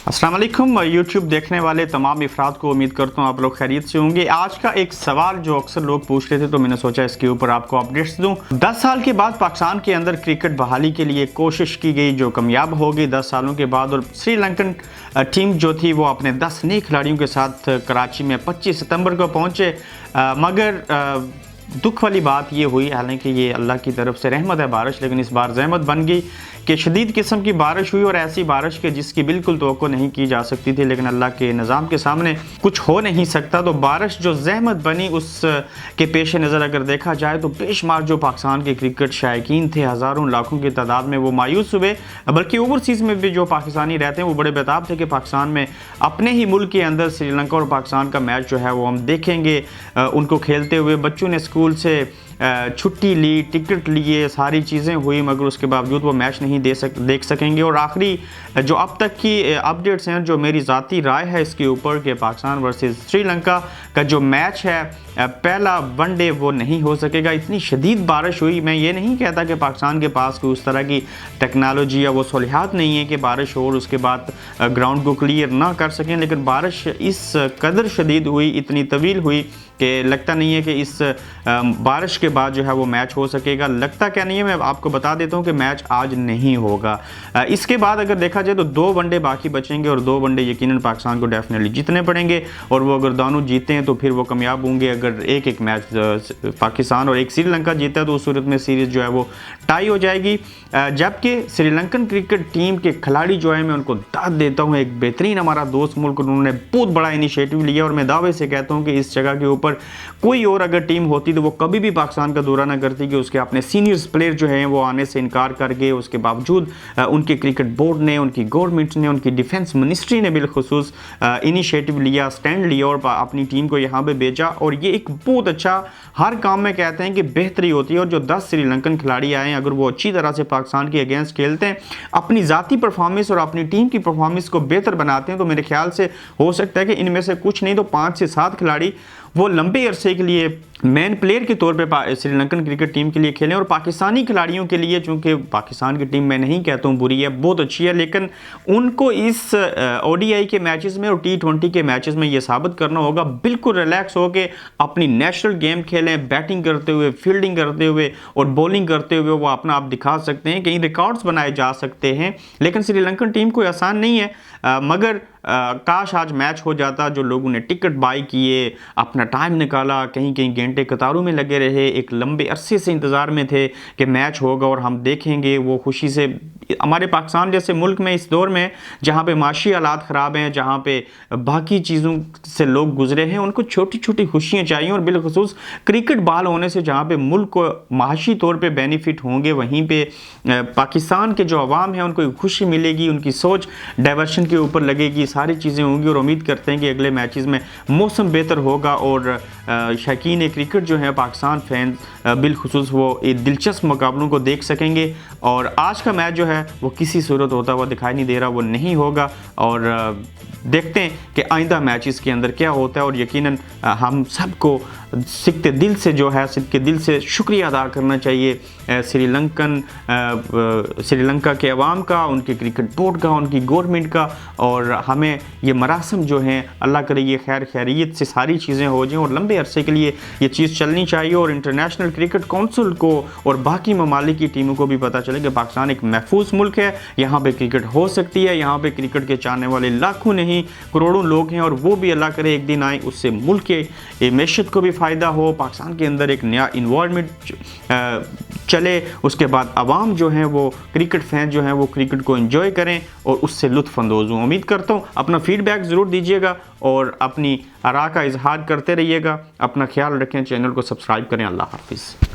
अस्सलाम वालेकुम यूट्यूब देखने वाले तमाम अफराद को उम्मीद करता हूँ आप लोग खैरियत से होंगे। आज का एक सवाल जो अक्सर लोग पूछ रहे थे तो मैंने सोचा इसके ऊपर आपको अपडेट्स दूं। 10 साल के बाद पाकिस्तान के अंदर क्रिकेट बहाली के लिए कोशिश की गई जो कामयाब हो गई 10 सालों के बाद, और श्रीलंकन टीम जो थी वो अपने 10 नए खिलाड़ियों के साथ कराची में 25 सितंबर को पहुँचे। मगर दुख वाली बात ये हुई, हालांकि ये अल्लाह की तरफ से रहमत है बारिश, लेकिन इस बार जहमत बन गई कि शदीद किस्म की बारिश हुई और ऐसी बारिश के जिसकी बिल्कुल तवक्को नहीं की जा सकती थी, लेकिन अल्लाह के निज़ाम के सामने कुछ हो नहीं सकता। तो बारिश जो जहमत बनी उस के पेश नज़र अगर देखा जाए तो बेशुमार जो पाकिस्तान के क्रिकेट शायकीन थे हज़ारों लाखों की तादाद में वो मायूस हुए, बल्कि ओवरसीज़ में भी जो पाकिस्तानी रहते हैं वो बड़े बेताब थे कि पाकिस्तान में अपने ही मुल्क के अंदर श्रीलंका और पाकिस्तान का मैच जो है वो हम देखेंगे उनको खेलते हुए। बच्चों ने स्कूल से छुट्टी ली, टिकट लिए, सारी चीज़ें हुई, मगर उसके बावजूद वो मैच नहीं देख सकेंगे। और आखिरी जो अब तक की अपडेट्स हैं, जो मेरी ज़ाती राय है इसके ऊपर कि पाकिस्तान वर्सेस श्रीलंका का जो मैच है पहला वनडे वो नहीं हो सकेगा। इतनी शदीद बारिश हुई, मैं ये नहीं कहता कि पाकिस्तान के पास कोई उस तरह की टेक्नोलॉजी या वो सहूलियात नहीं है कि बारिश हो और उसके बाद ग्राउंड को क्लियर ना कर सकें, लेकिन बारिश इस कदर शदीद हुई, इतनी तवील हुई कि लगता नहीं है कि इस बारिश के बाद जो है वो मैच हो सकेगा। लगता क्या नहीं है, मैं आपको बता देता हूँ कि मैच आज नहीं होगा। इसके बाद अगर देखा जाए तो 2 वनडे बाकी बचेंगे और 2 वनडे यकीनन पाकिस्तान को डेफिनेटली जीतने पड़ेंगे, और वो अगर दोनों जीते हैं तो फिर वो कामयाब होंगे। अगर एक मैच पाकिस्तान और एक श्रीलंका जीता है तो उस सूरत में सीरीज़ जो है वो टाई हो जाएगी। जबकि श्रीलंकन क्रिकेट टीम के खिलाड़ी जो है मैं उनको दाद देता हूँ, एक बेहतरीन हमारा दोस्त मुल्क, उन्होंने बहुत बड़ा इनिशिएटिव लिया और मैं दावे से कहता हूँ कि इस जगह के ऊपर कोई और अगर टीम होती तो वो कभी भी पाकिस्तान का दौरा ना करती कि उसके अपने सीनियर्स प्लेयर जो हैं वो आने से इनकार कर गए। उसके बावजूद उनके क्रिकेट बोर्ड ने, उनकी गवर्नमेंट ने, उनकी डिफेंस मिनिस्ट्री ने बिलखुसूस इनिशिएटिव लिया, स्टैंड लिया और अपनी टीम को यहाँ पे भेजा। और ये एक बहुत अच्छा, हर काम में कहते हैं कि बेहतरी होती है, और जो 10 श्रीलंकन खिलाड़ी आए हैं अगर वो अच्छी तरह से पाकिस्तान के अगेंस्ट खेलते हैं, अपनी ज़ाती परफॉर्मेंस और अपनी टीम की परफॉर्मेंस को बेहतर बनाते हैं, तो मेरे ख्याल से हो सकता है कि इनमें से कुछ नहीं तो 5 से 7 खिलाड़ी वो लंबे अरसे के लिए मेन प्लेयर के तौर पे श्रीलंकन क्रिकेट टीम के लिए खेलें। और पाकिस्तानी खिलाड़ियों के लिए, चूंकि पाकिस्तान की टीम मैं नहीं कहता हूँ बुरी है, बहुत अच्छी है, लेकिन उनको इस ODI के मैचेस में और T20 के मैचेस में ये साबित करना होगा बिल्कुल रिलैक्स होकर अपनी नेशनल गेम खेलें, बैटिंग करते हुए, फील्डिंग करते हुए और बॉलिंग करते हुए वो अपना आप दिखा सकते हैं, कई रिकॉर्ड्स बनाए जा सकते हैं। लेकिन श्रीलंकन टीम कोई आसान नहीं है, मगर काश आज मैच हो जाता। जो लोगों ने टिकट बाई किए, अपना टाइम निकाला, कहीं कहीं घंटे कतारों में लगे रहे, एक लंबे अरसे से इंतज़ार में थे कि मैच होगा और हम देखेंगे, वो खुशी से हमारे पाकिस्तान जैसे मुल्क में इस दौर में जहाँ पे माशी हालात ख़राब हैं, जहाँ पे बाकी चीज़ों से लोग गुजरे हैं, उनको छोटी छोटी खुशियाँ चाहिए। और बिलखुसूस क्रिकेट बहाल होने से जहाँ पे मुल्क को माशी तौर पे बेनिफिट होंगे, वहीं पे पाकिस्तान के जो अवाम है उनको खुशी मिलेगी, उनकी सोच डाइवर्शन के ऊपर लगेगी, सारी चीज़ें होंगी। और उम्मीद करते हैं कि अगले मैचेस में मौसम बेहतर होगा और शौकीन क्रिकेट जो है पाकिस्तान फैन बिलखुसूस वो दिलचस्प मुकाबलों को देख सकेंगे। और आज का मैच जो है वो किसी सूरत होता हुआ दिखाई नहीं दे रहा, वो नहीं होगा। और देखते हैं कि आइंदा मैचेस के अंदर क्या होता है। और यकीनन हम सबको सिकते दिल से जो है, सिकते दिल से शुक्रिया अदा करना चाहिए श्रीलंका के अवाम का, उनके क्रिकेट बोर्ड का, उनकी गवर्नमेंट का। और हमें ये मरासम जो हैं अल्लाह करे ये खैर खैरियत से सारी चीज़ें हो जाएँ और लंबे अरसे के लिए ये चीज़ चलनी चाहिए। और इंटरनेशनल क्रिकेट काउंसिल को और बाकी ममालिक की टीमों को भी पता चले कि पाकिस्तान एक महफूज मुल्क है, यहाँ पे क्रिकेट हो सकती है, यहाँ पे क्रिकेट के चाहने वाले लाखों नहीं करोड़ों लोग हैं, और वो भी अल्लाह करे एक दिन आए उससे मुल्क के मैशत को भी फ़ायदा हो, पाकिस्तान के अंदर एक नया इन्वायरमेंट चले, उसके बाद आवाम जो हैं वो क्रिकेट फैन जो हैं वो क्रिकेट को एंजॉय करें और उससे लुत्फ़ अंदोज़ हों। उम्मीद करता हूँ अपना फीडबैक ज़रूर दीजिएगा और अपनी आरा का इजहार करते रहिएगा। अपना ख्याल रखें, चैनल को सब्सक्राइब करें। अल्लाह हाफिज़।